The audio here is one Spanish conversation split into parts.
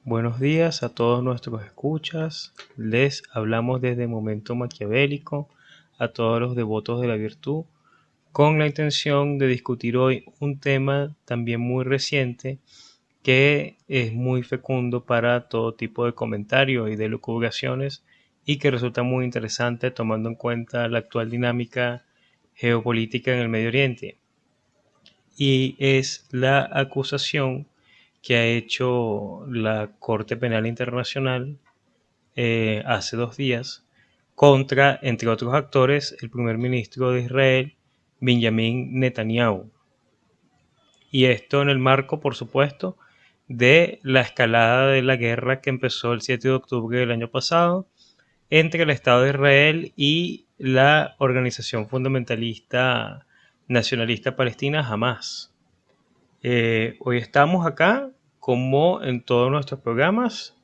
Buenos días a todos nuestros escuchas. Les hablamos desde Momento Maquiavélico a todos los devotos de la virtud, con la intención de discutir hoy un tema también muy reciente que es muy fecundo para todo tipo de comentarios y de lucubraciones y que resulta muy interesante tomando en cuenta la actual dinámica geopolítica en el Medio Oriente. Y es la acusación que ha hecho la Corte Penal Internacional hace 2 días contra, entre otros actores, el primer ministro de Israel, Benjamin Netanyahu. Y esto en el marco, por supuesto, de la escalada de la guerra que empezó el 7 de octubre del año pasado entre el Estado de Israel y la organización fundamentalista nacionalista palestina Hamas. Hoy estamos acá, como en todos nuestros programas,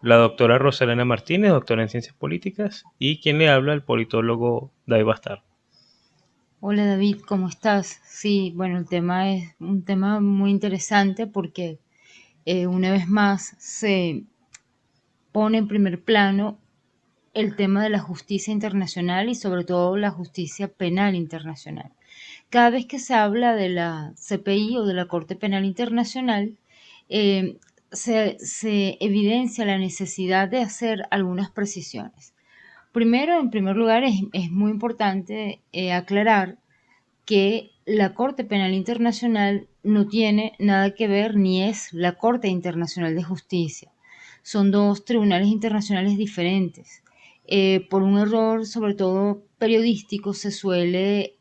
la doctora Rosalena Martínez, doctora en Ciencias Políticas, y quien le habla, el politólogo David Bastar. Hola David, ¿cómo estás? Sí, bueno, el tema es un tema muy interesante porque una vez más se pone en primer plano el tema de la justicia internacional y sobre todo la justicia penal internacional. Cada vez que se habla de la CPI o de la Corte Penal Internacional, eh, se evidencia la necesidad de hacer algunas precisiones. Primero, en primer lugar, es muy importante aclarar que la Corte Penal Internacional no tiene nada que ver ni es la Corte Internacional de Justicia. Son dos tribunales internacionales diferentes. Por un error, sobre todo periodístico, se suele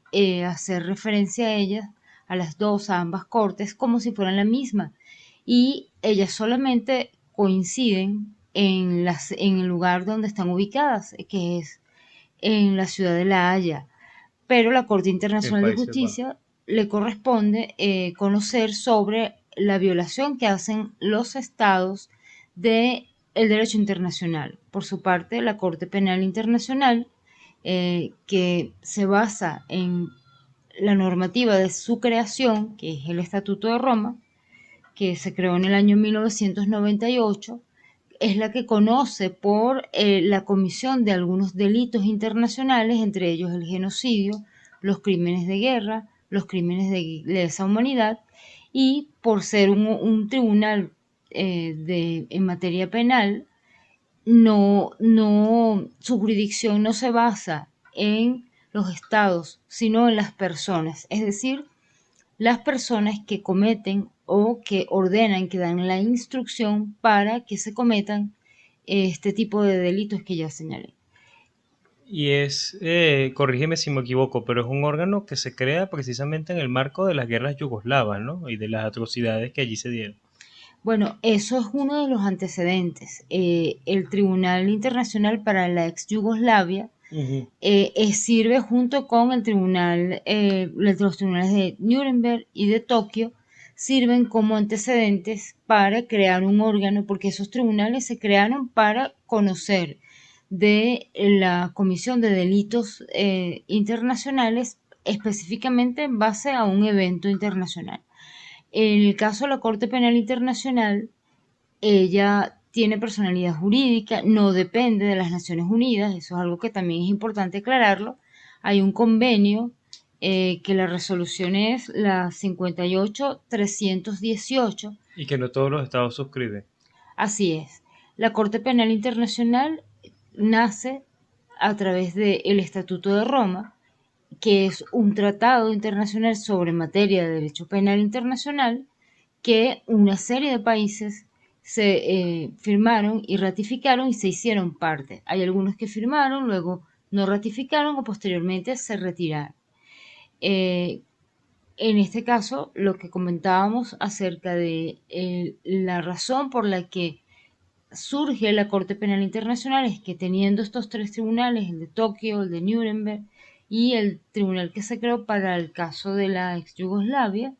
hacer referencia a ellas, a las dos, a ambas cortes, como si fueran la misma. Y ellas solamente coinciden en el lugar donde están ubicadas, que es en la ciudad de La Haya, pero la Corte En Internacional de Países Bajos. Justicia le corresponde conocer sobre la violación que hacen los estados del derecho internacional. Por su parte, la Corte Penal Internacional, que se basa en la normativa de su creación, que es el Estatuto de Roma, que se creó en el año 1998, es la que conoce por la comisión de algunos delitos internacionales, entre ellos el genocidio, los crímenes de guerra, los crímenes de lesa humanidad, y por ser un tribunal en materia penal, su jurisdicción no se basa en los estados, sino en las personas, es decir, las personas que cometen o que ordenan, que dan la instrucción para que se cometan este tipo de delitos que ya señalé. Y es, corrígeme si me equivoco, pero es un órgano que se crea precisamente en el marco de las guerras yugoslavas, ¿no? Y de las atrocidades que allí se dieron. Bueno, eso es uno de los antecedentes. El Tribunal Internacional para la ex Yugoslavia Ujú. sirve junto con el tribunal, los tribunales de Nuremberg y de Tokio, sirven como antecedentes para crear un órgano, porque esos tribunales se crearon para conocer de la Comisión de Delitos Internacionales, específicamente en base a un evento internacional. En el caso de la Corte Penal Internacional, ella tiene personalidad jurídica, no depende de las Naciones Unidas, eso es algo que también es importante aclararlo. Hay un convenio que la resolución es la 58-318. Y que no todos los estados suscriben. Así es. La Corte Penal Internacional nace a través del Estatuto de Roma, que es un tratado internacional sobre materia de derecho penal internacional que una serie de países se firmaron y ratificaron y se hicieron parte. Hay algunos que firmaron, luego no ratificaron o posteriormente se retiraron. Eh, en este caso, lo que comentábamos acerca de la razón por la que surge la Corte Penal Internacional es que teniendo estos tres tribunales, el de Tokio, el de Nuremberg y el tribunal que se creó para el caso de la ex Yugoslavia,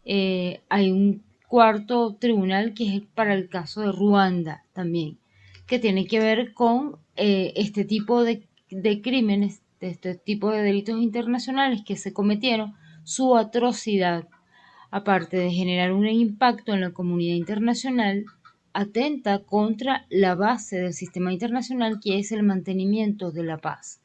hay un cuarto tribunal que es para el caso de Ruanda también, que tiene que ver con este tipo de crímenes, de este tipo de delitos internacionales que se cometieron, su atrocidad, aparte de generar un impacto en la comunidad internacional, atenta contra la base del sistema internacional, que es el mantenimiento de la paz.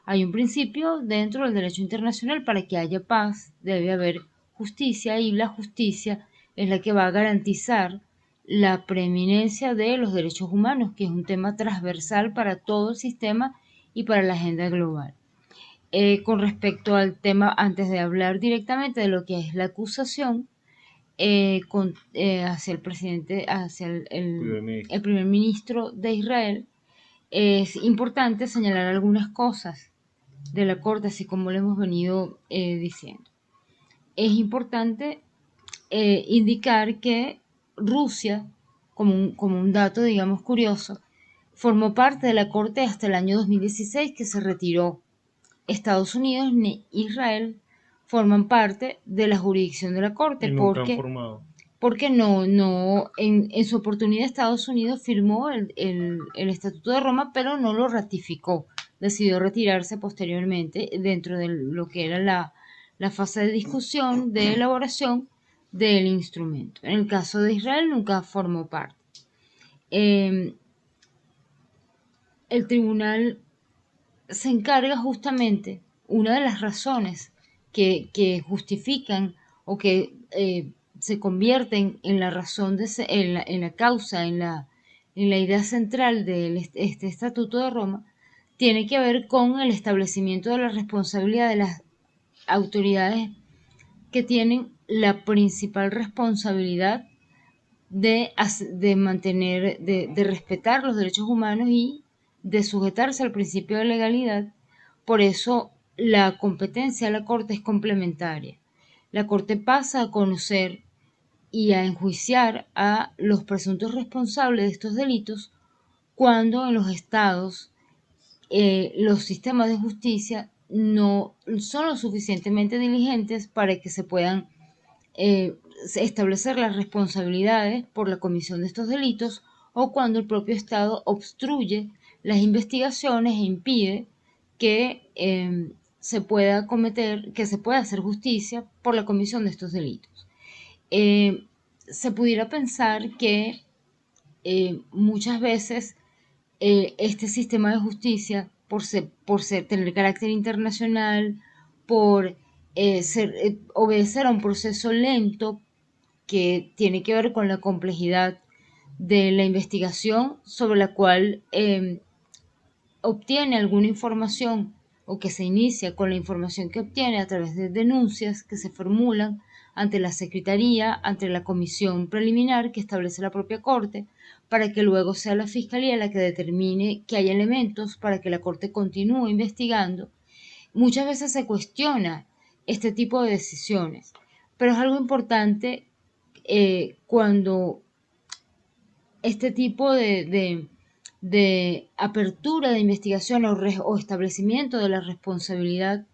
Hay un principio dentro del derecho internacional: para que haya paz debe haber justicia, y la justicia es la que va a garantizar la preeminencia de los derechos humanos, que es un tema transversal para todo el sistema y para la agenda global. Con respecto al tema, antes de hablar directamente de lo que es la acusación hacia el presidente, hacia el primer ministro de Israel, es importante señalar algunas cosas de la Corte, así como lo hemos venido diciendo. Es importante indicar que Rusia, como un dato, digamos, curioso, formó parte de la Corte hasta el año 2016, que se retiró. Estados Unidos ni Israel forman parte de la jurisdicción de la Corte, porque en su oportunidad Estados Unidos firmó el Estatuto de Roma, pero no lo ratificó. Decidió retirarse posteriormente dentro de lo que era la fase de discusión, de elaboración del instrumento. En el caso de Israel nunca formó parte. El tribunal se encarga justamente, una de las razones que justifican o que se convierten en la razón, en la causa, en la idea central de este Estatuto de Roma, tiene que ver con el establecimiento de la responsabilidad de las autoridades que tienen la principal responsabilidad de mantener, de respetar los derechos humanos y de sujetarse al principio de legalidad. Por eso la competencia de la Corte es complementaria. La Corte pasa a conocer y a enjuiciar a los presuntos responsables de estos delitos cuando en los estados los sistemas de justicia no son lo suficientemente diligentes para que se puedan establecer las responsabilidades por la comisión de estos delitos, o cuando el propio Estado obstruye las investigaciones e impide que se pueda hacer justicia por la comisión de estos delitos. Se pudiera pensar que muchas veces este sistema de justicia, tener carácter internacional, por obedecer a un proceso lento que tiene que ver con la complejidad de la investigación sobre la cual obtiene alguna información, o que se inicia con la información que obtiene a través de denuncias que se formulan ante la Secretaría, ante la comisión preliminar que establece la propia Corte, para que luego sea la Fiscalía la que determine que hay elementos para que la Corte continúe investigando. Muchas veces se cuestiona este tipo de decisiones, pero es algo importante cuando este tipo de apertura de investigación o establecimiento de la responsabilidad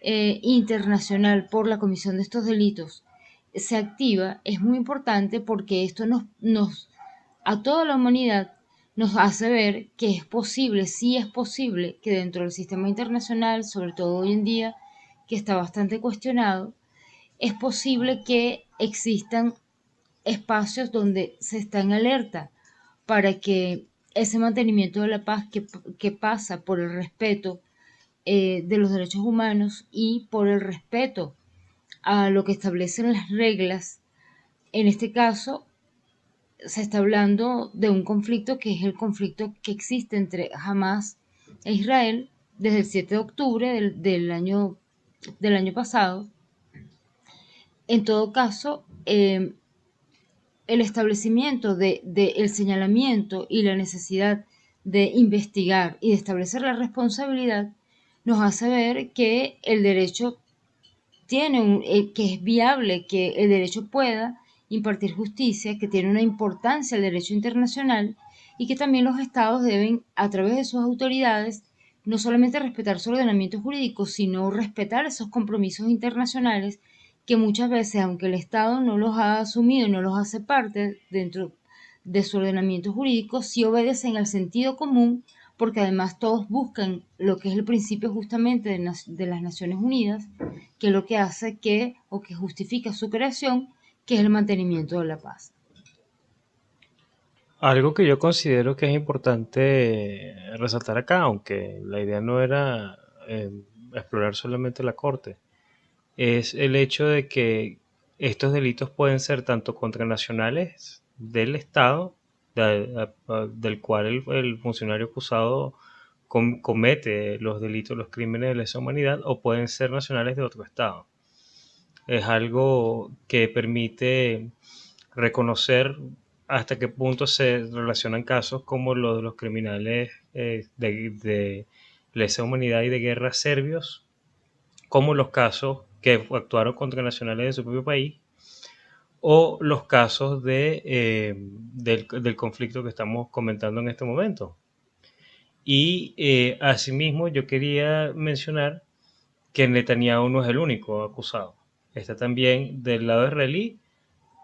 internacional por la comisión de estos delitos se activa. Es muy importante porque esto a toda la humanidad nos hace ver que es posible, sí es posible, que dentro del sistema internacional, sobre todo hoy en día, que está bastante cuestionado, es posible que existan espacios donde se está en alerta para que ese mantenimiento de la paz, que pasa por el respeto de los derechos humanos y por el respeto a lo que establecen las reglas. En este caso se está hablando de un conflicto que es el conflicto que existe entre Hamas e Israel desde el 7 de octubre del año pasado. En todo caso, el establecimiento el señalamiento y la necesidad de investigar y de establecer la responsabilidad nos hace ver que el derecho que es viable, que el derecho pueda impartir justicia, que tiene una importancia el derecho internacional, y que también los estados deben, a través de sus autoridades, no solamente respetar su ordenamiento jurídico, sino respetar esos compromisos internacionales que muchas veces, aunque el Estado no los ha asumido y no los hace parte dentro de su ordenamiento jurídico, sí obedecen al sentido común, porque además todos buscan lo que es el principio justamente de las Naciones Unidas, que es lo que hace o que justifica su creación, que es el mantenimiento de la paz. Algo que yo considero que es importante resaltar acá, aunque la idea no era eh, explorar solamente la corte, es el hecho de que estos delitos pueden ser tanto contra nacionales del Estado, del cual el funcionario acusado comete los delitos, los crímenes de lesa humanidad, o pueden ser nacionales de otro Estado. Es algo que permite reconocer hasta qué punto se relacionan casos como los de los criminales de lesa humanidad y de guerra serbios, como los casos que actuaron contra nacionales de su propio país, o los casos del conflicto que estamos comentando en este momento. Y asimismo yo quería mencionar que Netanyahu no es el único acusado. Está también del lado israelí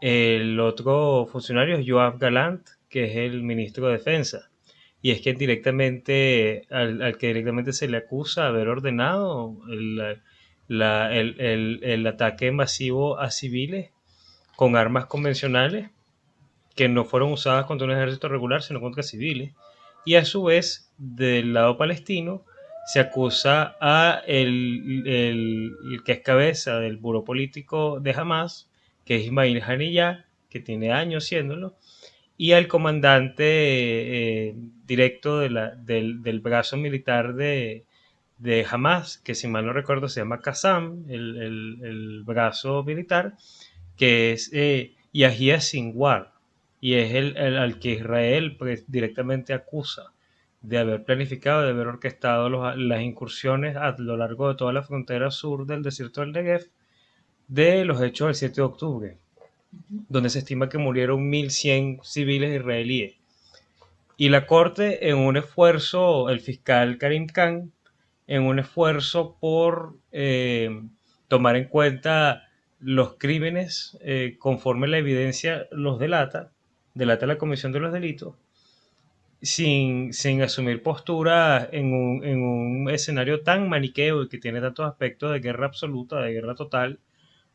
el otro funcionario es Yoav Galant, que es el ministro de Defensa. Y es que directamente, al que directamente se le acusa haber ordenado el ataque masivo a civiles con armas convencionales que no fueron usadas contra un ejército regular, sino contra civiles. Y a su vez, del lado palestino, se acusa a el que es cabeza del buró político de Hamas, que es Ismail Haniyeh, que tiene años siéndolo, y al comandante directo del brazo militar de Hamas, que si mal no recuerdo se llama Qassam, el brazo militar, que es Yahya Sinwar, y es al que Israel pues, directamente acusa de haber planificado, de haber orquestado las incursiones a lo largo de toda la frontera sur del desierto del Negev de los hechos del 7 de octubre, donde se estima que murieron 1.100 civiles israelíes. Y la Corte, en un esfuerzo, el fiscal Karim Khan, en un esfuerzo por tomar en cuenta los crímenes conforme la evidencia los delata la comisión de los delitos, sin asumir postura en un escenario tan maniqueo y que tiene tantos aspectos de guerra absoluta, de guerra total,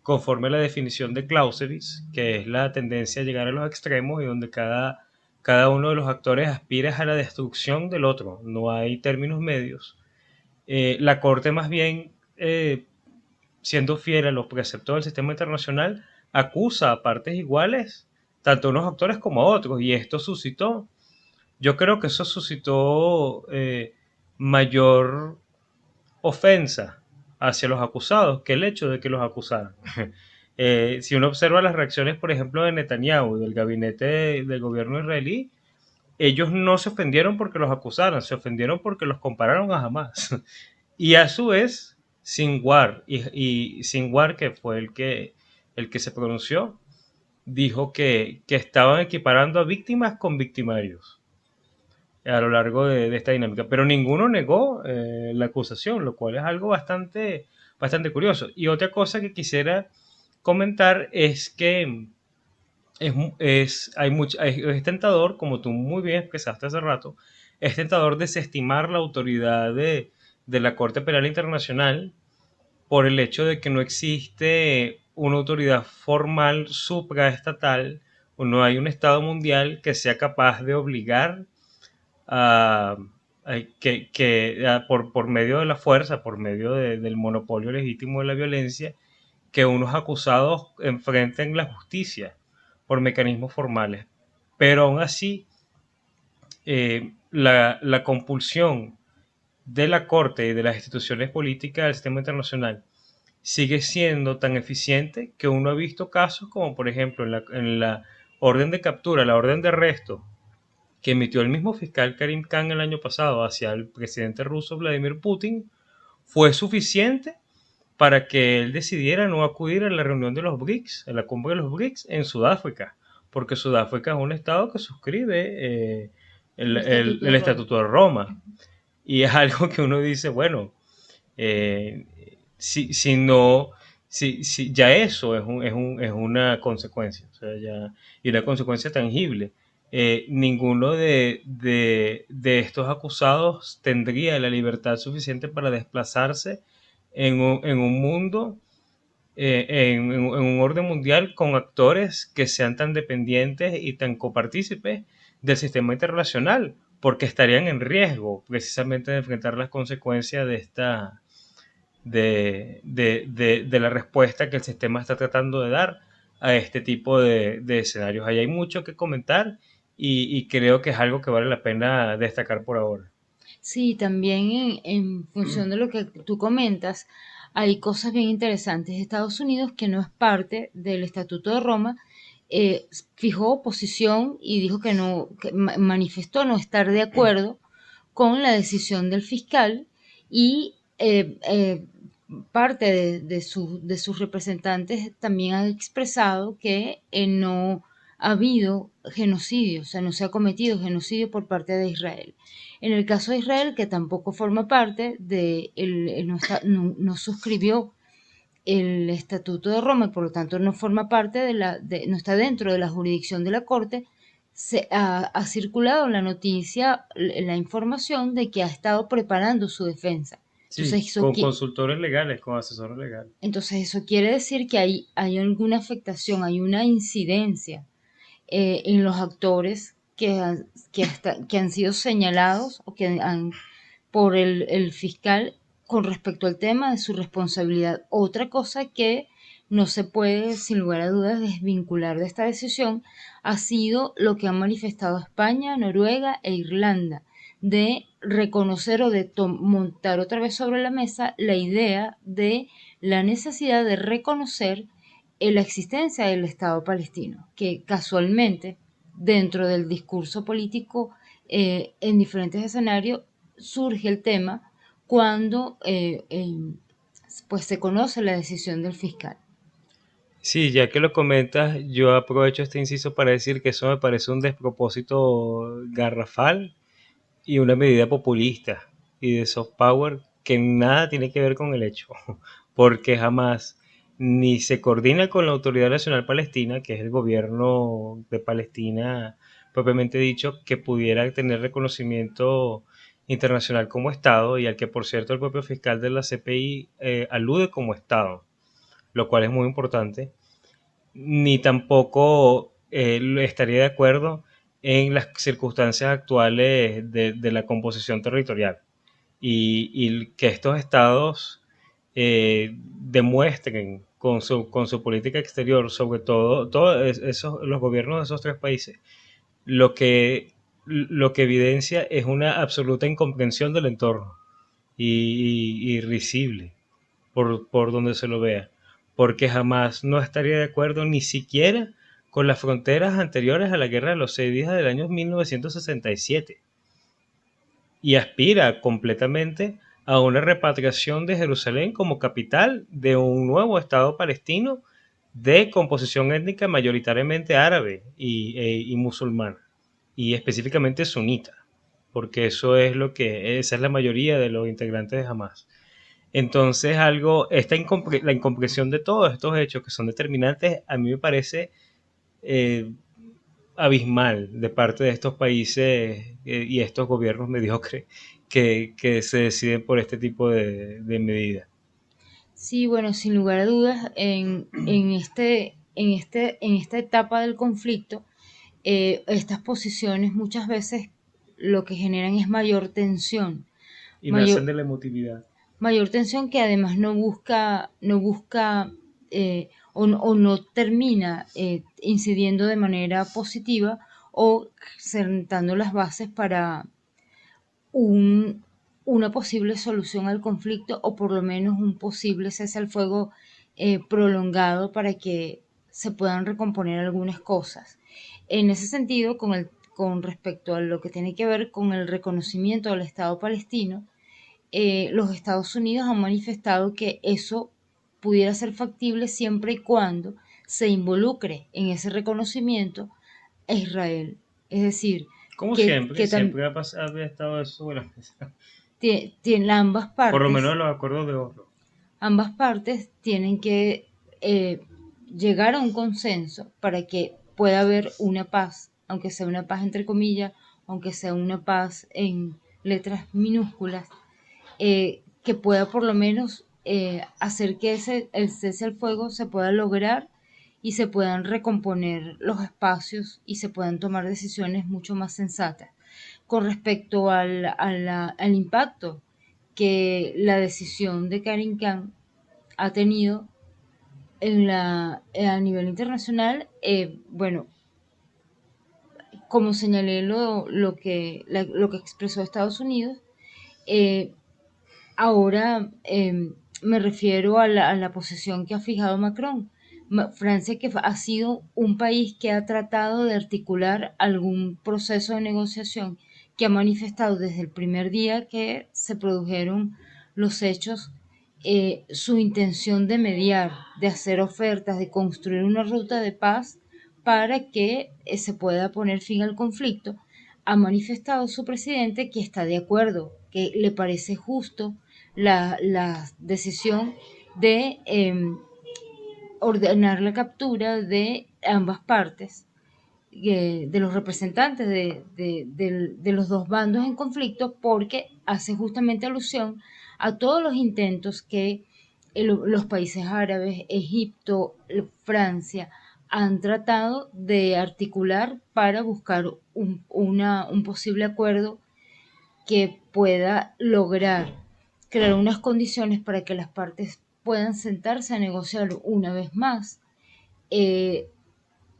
conforme a la definición de Clausewitz, que es la tendencia a llegar a los extremos y donde cada uno de los actores aspira a la destrucción del otro, no hay términos medios. La Corte más bien, siendo fiel a los preceptos del sistema internacional, acusa a partes iguales, tanto a unos actores como a otros, y esto suscitó, yo creo que eso suscitó mayor ofensa hacia los acusados que el hecho de que los acusaran. Si uno observa las reacciones, por ejemplo, de Netanyahu y del gabinete del gobierno israelí, ellos no se ofendieron porque los acusaran, se ofendieron porque los compararon a Hamas. Y a su vez, Sinwar, y Sinwar, que fue el que se pronunció, dijo que estaban equiparando a víctimas con victimarios a lo largo de esta dinámica, pero ninguno negó la acusación, lo cual es algo bastante curioso. Y otra cosa que quisiera comentar es que es tentador, como tú muy bien expresaste hace rato, es tentador desestimar la autoridad de la Corte Penal Internacional por el hecho de que no existe una autoridad formal supraestatal o no hay un Estado mundial que sea capaz de obligar a, por medio de la fuerza, por medio del monopolio legítimo de la violencia, que unos acusados enfrenten la justicia por mecanismos formales. Pero aún así, la compulsión de la Corte y de las instituciones políticas del sistema internacional sigue siendo tan eficiente que uno ha visto casos como, por ejemplo, en la orden de captura, la orden de arresto que emitió el mismo fiscal Karim Khan el año pasado hacia el presidente ruso Vladimir Putin, fue suficiente para que él decidiera no acudir a la reunión de los BRICS, a la cumbre de los BRICS en Sudáfrica, porque Sudáfrica es un estado que suscribe El Estatuto el de Roma. Estatuto de Roma. Y es algo que uno dice, bueno, eh, si no, si ya eso es una consecuencia, o sea, ya, y una consecuencia tangible. Ninguno de estos acusados tendría la libertad suficiente para desplazarse en un mundo en un orden mundial con actores que sean tan dependientes y tan copartícipes del sistema internacional, porque estarían en riesgo precisamente de enfrentar las consecuencias de esta de la respuesta que el sistema está tratando de dar a este tipo de escenarios. Ahí hay mucho que comentar y creo que es algo que vale la pena destacar por ahora. Sí, también en función de lo que tú comentas, hay cosas bien interesantes. Estados Unidos, que no es parte del Estatuto de Roma, fijó posición y dijo que no, que manifestó no estar de acuerdo con la decisión del fiscal y parte de sus representantes también han expresado que no ha habido genocidio, o sea, no se ha cometido genocidio por parte de Israel. En el caso de Israel, que tampoco forma parte de, no suscribió el Estatuto de Roma y por lo tanto no forma parte no está dentro de la jurisdicción de la Corte, ha circulado la noticia, la información de que ha estado preparando su defensa. Sí, con consultores legales, con asesores legales. Entonces eso quiere decir que hay alguna afectación, hay una incidencia en los actores que han sido señalados o que han por el fiscal con respecto al tema de su responsabilidad. Otra cosa que no se puede, sin lugar a dudas, desvincular de esta decisión ha sido lo que han manifestado España, Noruega e Irlanda, de reconocer o de montar otra vez sobre la mesa la idea de la necesidad de reconocer la existencia del Estado palestino, que casualmente dentro del discurso político en diferentes escenarios surge el tema cuando pues se conoce la decisión del fiscal. Sí, ya que lo comentas, yo aprovecho este inciso para decir que eso me parece un despropósito garrafal y una medida populista y de soft power que nada tiene que ver con el hecho, porque jamás ni se coordina con la Autoridad Nacional Palestina, que es el gobierno de Palestina propiamente dicho, que pudiera tener reconocimiento internacional como Estado y al que por cierto el propio fiscal de la CPI alude como Estado, lo cual es muy importante, ni tampoco estaría de acuerdo en las circunstancias actuales de la composición territorial y que estos estados demuestren con su política exterior, sobre todo los gobiernos de esos tres países, lo que, lo que evidencia es una absoluta incomprensión del entorno y risible por donde se lo vea, porque jamás no estaría de acuerdo ni siquiera con las fronteras anteriores a la Guerra de los 6 días del año 1967 y aspira completamente a una repatriación de Jerusalén como capital de un nuevo Estado palestino de composición étnica mayoritariamente árabe y musulmana, y específicamente sunita, porque eso es lo que esa es la mayoría de los integrantes de Hamas. Entonces, la incomprensión de todos estos hechos que son determinantes, a mí me parece eh, abismal de parte de estos países y estos gobiernos mediocres que se deciden por este tipo de medidas. Sí, bueno, sin lugar a dudas, en esta etapa del conflicto, estas posiciones muchas veces lo que generan es mayor tensión, Y nacen mayor, de la emotividad. mayor tensión que además no busca o no termina incidiendo de manera positiva o sentando las bases para un, una posible solución al conflicto o por lo menos un posible cese al fuego prolongado para que se puedan recomponer algunas cosas. En ese sentido, con respecto a lo que tiene que ver con el reconocimiento del Estado palestino, los Estados Unidos han manifestado que eso pudiera ser factible siempre y cuando se involucre en ese reconocimiento a Israel. Es decir, Como que, siempre, que siempre había estado eso sobre la mesa. tienen Por lo menos los acuerdos de Oslo. ambas partes tienen que llegar a un consenso para que pueda haber una paz, aunque sea una paz entre comillas, aunque sea una paz en letras minúsculas, que pueda por lo menos hacer que el cese al fuego se pueda lograr y se puedan recomponer los espacios y se puedan tomar decisiones mucho más sensatas. Con respecto al impacto que la decisión de Karim Khan ha tenido a nivel internacional, bueno, como señalé lo que expresó Estados Unidos, eh, ahora me refiero a la posición que ha fijado Macron. Francia, que ha sido un país que ha tratado de articular algún proceso de negociación, que ha manifestado desde el primer día que se produjeron los hechos, su intención de mediar, de hacer ofertas, de construir una ruta de paz para que se pueda poner fin al conflicto. Ha manifestado su presidente que está de acuerdo, que le parece justo la decisión de ordenar la captura de ambas partes, de los representantes de los dos bandos en conflicto, porque hace justamente alusión a todos los intentos que los países árabes, Egipto, Francia, han tratado de articular para buscar un posible acuerdo que pueda lograr crear unas condiciones para que las partes puedan sentarse a negociar una vez más, eh,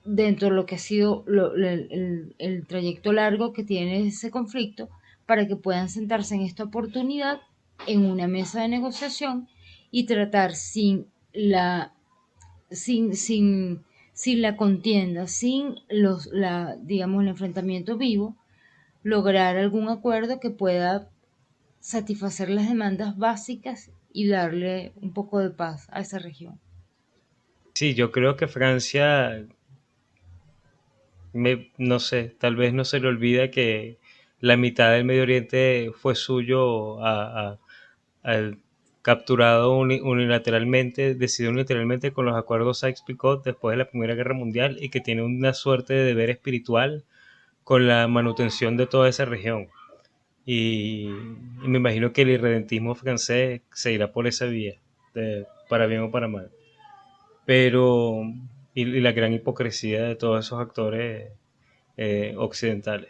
dentro de lo que ha sido el trayecto largo que tiene ese conflicto, para que puedan sentarse en esta oportunidad en una mesa de negociación y tratar sin, sin, sin la contienda, sin digamos, el enfrentamiento vivo, lograr algún acuerdo que pueda satisfacer las demandas básicas y darle un poco de paz a esa región. Sí, yo creo que Francia, no sé, tal vez no se le olvida que la mitad del Medio Oriente fue suyo al capturado unilateralmente, decidido unilateralmente con los acuerdos Sykes-Picot después de la Primera Guerra Mundial, y que tiene una suerte de deber espiritual con la manutención de toda esa región. Y me imagino que el irredentismo francés se irá por esa vía, para bien o para mal. Pero, y la gran hipocresía de todos esos actores occidentales.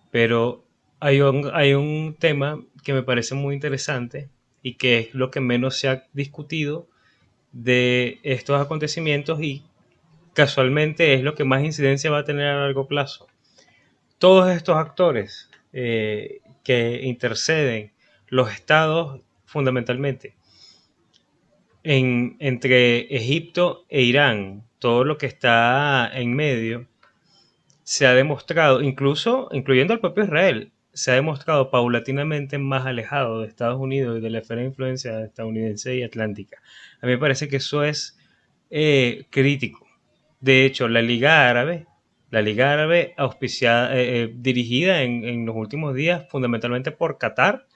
Pero hay un tema que me parece muy interesante y que es lo que menos se ha discutido de estos acontecimientos, y casualmente es lo que más incidencia va a tener a largo plazo. Todos estos actores que interceden, los estados fundamentalmente, entre Egipto e Irán, todo lo que está en medio, se ha demostrado, incluso incluyendo al propio Israel, se ha demostrado paulatinamente más alejado de Estados Unidos y de la esfera de influencia estadounidense y atlántica. A mí me parece que eso es crítico. De hecho, la Liga Árabe auspiciada, dirigida en los últimos días fundamentalmente por Qatar,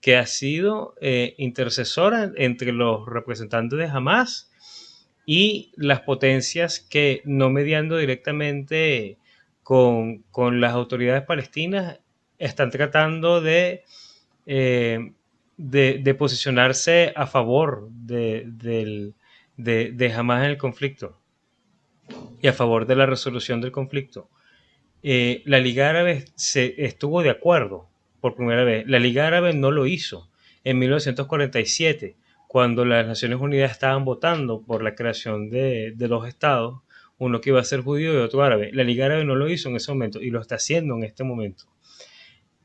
que ha sido intercesora entre los representantes de Hamas y las potencias que, no mediando directamente con las autoridades palestinas, están tratando de posicionarse a favor de Hamas en el conflicto y a favor de la resolución del conflicto. La Liga Árabe estuvo de acuerdo por primera vez. La Liga Árabe no lo hizo en 1947, cuando las Naciones Unidas estaban votando por la creación de dos estados, uno que iba a ser judío y otro árabe. La Liga Árabe no lo hizo en ese momento y lo está haciendo en este momento.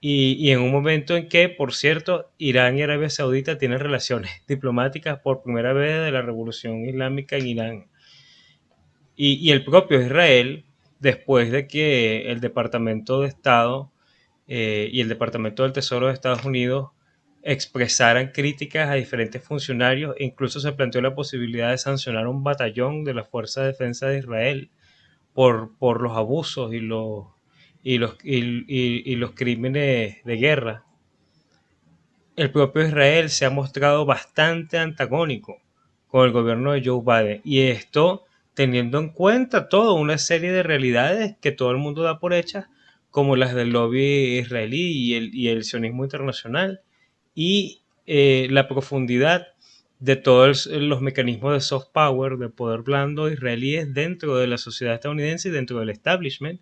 Y en un momento en que, por cierto, Irán y Arabia Saudita tienen relaciones diplomáticas por primera vez de la revolución islámica en Irán. Y el propio Israel, después de que el Departamento de Estado y el Departamento del Tesoro de Estados Unidos expresaran críticas a diferentes funcionarios, e incluso se planteó la posibilidad de sancionar un batallón de la Fuerza de Defensa de Israel por los abusos y los crímenes de guerra. El propio Israel se ha mostrado bastante antagónico con el gobierno de Joe Biden, y esto teniendo en cuenta toda una serie de realidades que todo el mundo da por hechas, como las del lobby israelí y el sionismo internacional, y la profundidad de todos los mecanismos de soft power, de poder blando israelíes dentro de la sociedad estadounidense y dentro del establishment,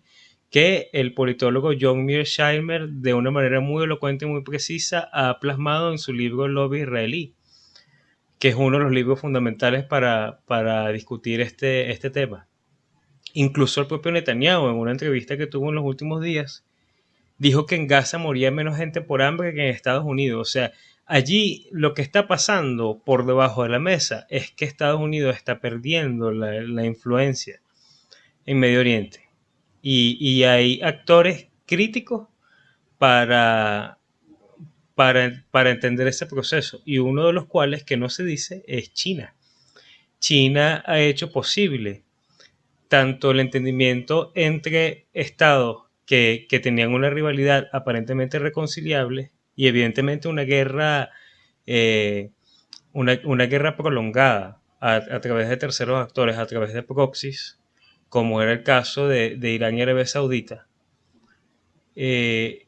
que el politólogo John Mearsheimer, de una manera muy elocuente y muy precisa, ha plasmado en su libro El lobby israelí, que es uno de los libros fundamentales para discutir este tema. Incluso el propio Netanyahu, en una entrevista que tuvo en los últimos días, dijo que en Gaza moría menos gente por hambre que en Estados Unidos. O sea, allí lo que está pasando por debajo de la mesa es que Estados Unidos está perdiendo la influencia en Medio Oriente. Y hay actores críticos para, para entender ese proceso. Y uno de los cuales que no se dice es China. China ha hecho posible tanto el entendimiento entre estados que tenían una rivalidad aparentemente reconciliable y evidentemente eh, una guerra prolongada a través de terceros actores, a través de proxies, como era el caso de Irán y Arabia Saudita. Eh,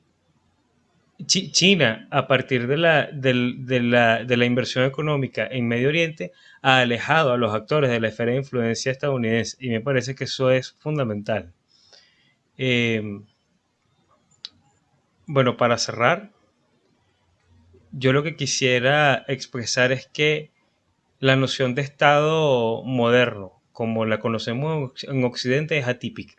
China, a partir de la inversión económica en Medio Oriente, ha alejado a los actores de la esfera de influencia estadounidense y me parece que eso es fundamental. Eh, bueno, para cerrar, yo lo que quisiera expresar es que la noción de Estado moderno, como la conocemos en Occidente, es atípica.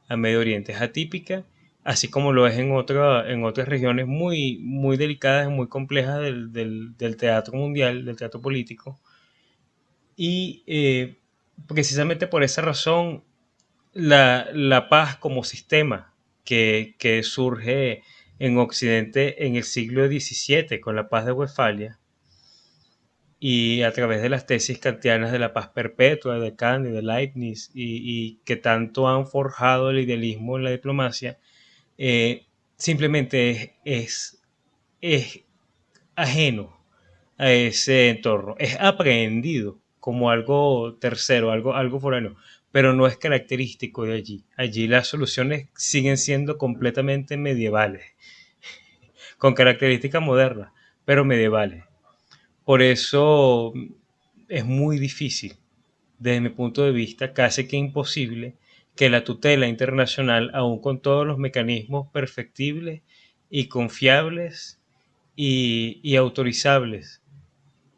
A Medio Oriente es atípica, así como lo es en otras regiones muy, muy delicadas y muy complejas del teatro mundial, del teatro político. Y precisamente por esa razón, la paz como sistema que surge en Occidente en el siglo XVII con la paz de Westfalia y a través de las tesis kantianas de la paz perpetua de Kant y de Leibniz y que tanto han forjado el idealismo en la diplomacia, eh, simplemente es ajeno a ese entorno, es aprehendido como algo tercero, algo foráneo, pero no es característico de allí. Allí las soluciones siguen siendo completamente medievales, con características modernas, pero medievales. Por eso es muy difícil, desde mi punto de vista, casi que imposible, que la tutela internacional, aun con todos los mecanismos perfectibles y confiables y autorizables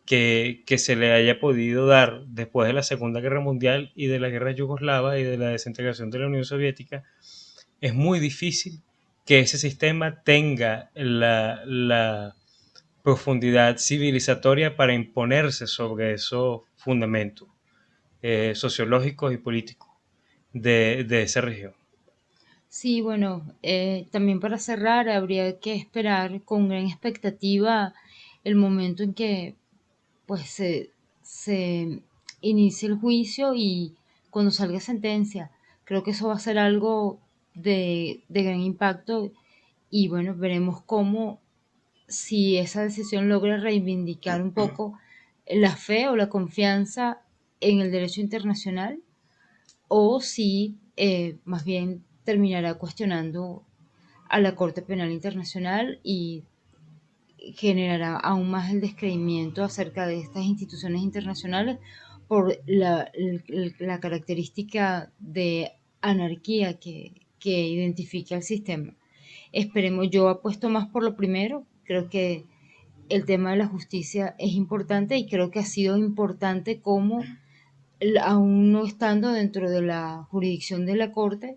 que se le haya podido dar después de la Segunda Guerra Mundial y de la guerra yugoslava y de la desintegración de la Unión Soviética, es muy difícil que ese sistema tenga la profundidad civilizatoria para imponerse sobre esos fundamentos sociológicos y políticos de esa región. Sí, bueno, también para cerrar habría que esperar con gran expectativa el momento en que pues se inicie el juicio y cuando salga sentencia. Creo que eso va a ser algo de gran impacto y bueno, veremos cómo si esa decisión logra reivindicar un poco la fe o la confianza en el derecho internacional o si más bien terminará cuestionando a la Corte Penal Internacional y generará aún más el descreimiento acerca de estas instituciones internacionales por la característica de anarquía que identifica el sistema. Esperemos, yo apuesto más por lo primero, creo que el tema de la justicia es importante y creo que ha sido importante como aún no estando dentro de la jurisdicción de la Corte,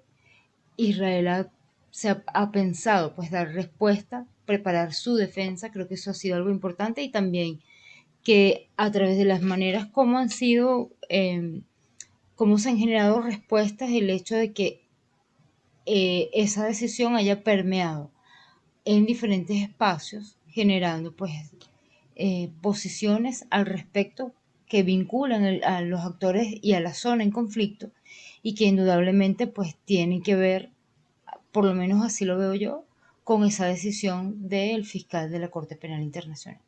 Israel ha pensado pues dar respuesta, preparar su defensa, creo que eso ha sido algo importante y también que a través de las maneras como han sido, cómo se han generado respuestas, el hecho de que esa decisión haya permeado en diferentes espacios, generando pues posiciones al respecto que vinculan a los actores y a la zona en conflicto y que indudablemente pues tienen que ver, por lo menos así lo veo yo, con esa decisión del fiscal de la Corte Penal Internacional.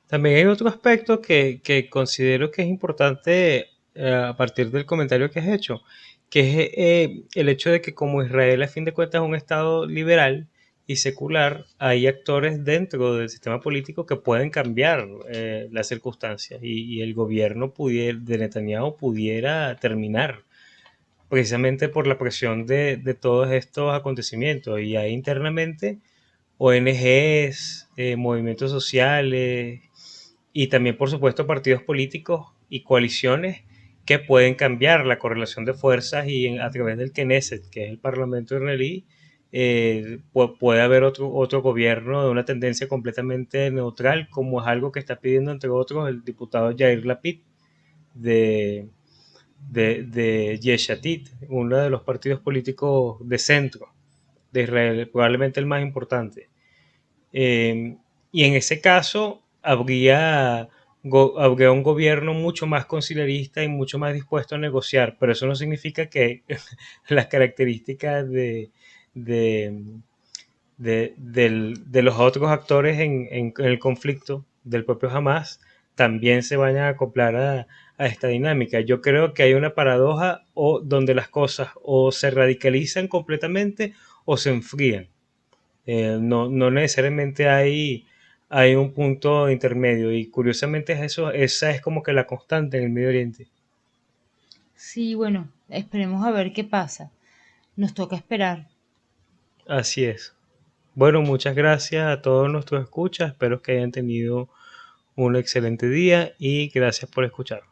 También hay otro aspecto que considero que es importante a partir del comentario que has hecho, que es el hecho de que como Israel a fin de cuentas es un Estado liberal, y secular, hay actores dentro del sistema político que pueden cambiar las circunstancias y el gobierno de Netanyahu pudiera terminar precisamente por la presión de todos estos acontecimientos. Y hay internamente ONGs, movimientos sociales y también, por supuesto, partidos políticos y coaliciones que pueden cambiar la correlación de fuerzas y a través del Knesset, que es el Parlamento israelí, puede haber otro gobierno de una tendencia completamente neutral, como es algo que está pidiendo, entre otros, el diputado Yair Lapid de, de Yesh Atid, uno de los partidos políticos de centro de Israel, probablemente el más importante. Y en ese caso habría un gobierno mucho más conciliarista y mucho más dispuesto a negociar, pero eso no significa que las características de, de los otros actores en el conflicto del propio Hamas también se vayan a acoplar a esta dinámica. Yo creo que hay una paradoja o donde las cosas o se radicalizan completamente o se enfrían. No necesariamente hay un punto intermedio y curiosamente es eso, esa es como que la constante en el Medio Oriente. Sí, bueno, esperemos a ver qué pasa. Nos toca esperar. Así es. Bueno, muchas gracias a todos nuestros escuchas, espero que hayan tenido un excelente día y gracias por escuchar.